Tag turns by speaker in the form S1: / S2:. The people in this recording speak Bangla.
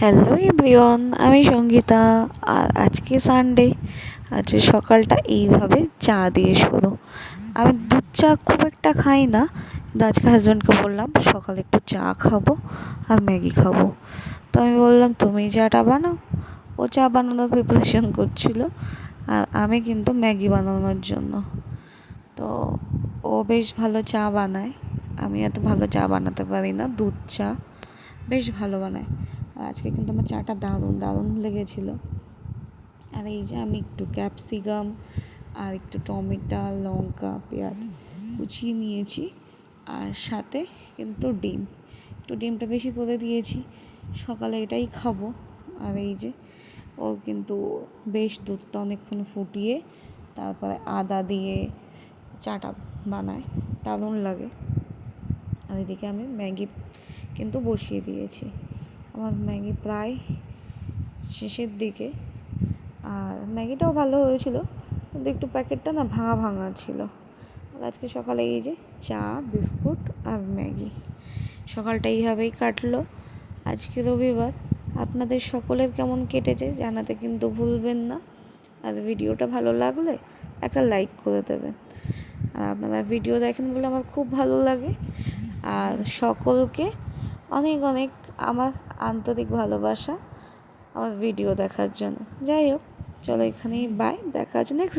S1: হ্যালো এভরিওয়ান, আমি সঙ্গীতা। আর আজকে সানডে, আজকে সকালটা এইভাবে চা দিয়ে শুরু। আমি দুধ চা খুব একটা খাই না, কিন্তু আজকে হাজব্যান্ডকে বললাম সকালে একটু চা খাবো আর ম্যাগি খাবো। তো আমি বললাম তুমি চাটা বানাও। ও চা বানানোর প্রিপারেশন করছিল, আর আমি কিন্তু ম্যাগি বানানোর জন্য। তো ও বেশ ভালো চা বানায়, আমি এত ভালো চা বানাতে পারি না। দুধ চা বেশ ভালো বানায়। আর আজকে কিন্তু আমার চাটা দারুণ দারুণ লেগেছিলো। আর এই যে আমি একটু ক্যাপসিকাম আর একটু টমেটো, লঙ্কা, পেঁয়াজ কুচিয়ে নিয়েছি, আর সাথে কিন্তু ডিমটা বেশি করে দিয়েছি। সকালে এটাই খাবো। আর এই যে ও কিন্তু বেশ দুধটা অনেকক্ষণ ফুটিয়ে তারপরে আদা দিয়ে চাটা বানায়, দারুণ লাগে। আর এদিকে আমি ম্যাগি কিন্তু বসিয়ে দিয়েছি। আমার ম্যাগি প্রায় শেষের দিকে, আর ম্যাগিটাও ভালো হয়েছিল, কিন্তু একটু প্যাকেটটা না ভাঙা ভাঙা ছিল। আর আজকে সকালে এই যে চা, বিস্কুট আর ম্যাগি, সকালটা এইভাবেই কাটলো। আজকে রবিবার। আপনাদের সকলের কেমন কেটেছে জানাতে কিন্তু ভুলবেন না। আর ভিডিওটা ভালো লাগলে একটা লাইক করে দেবেন। আর আপনারা ভিডিও দেখেন বলে আমার খুব ভালো লাগে। আর সকলকে অনেক অনেক আমার আন্তরিক ভালোবাসা আমার ভিডিও দেখার জন্য। যাই হোক, চলো এখানেই বাই, দেখা হচ্ছে নেক্সট।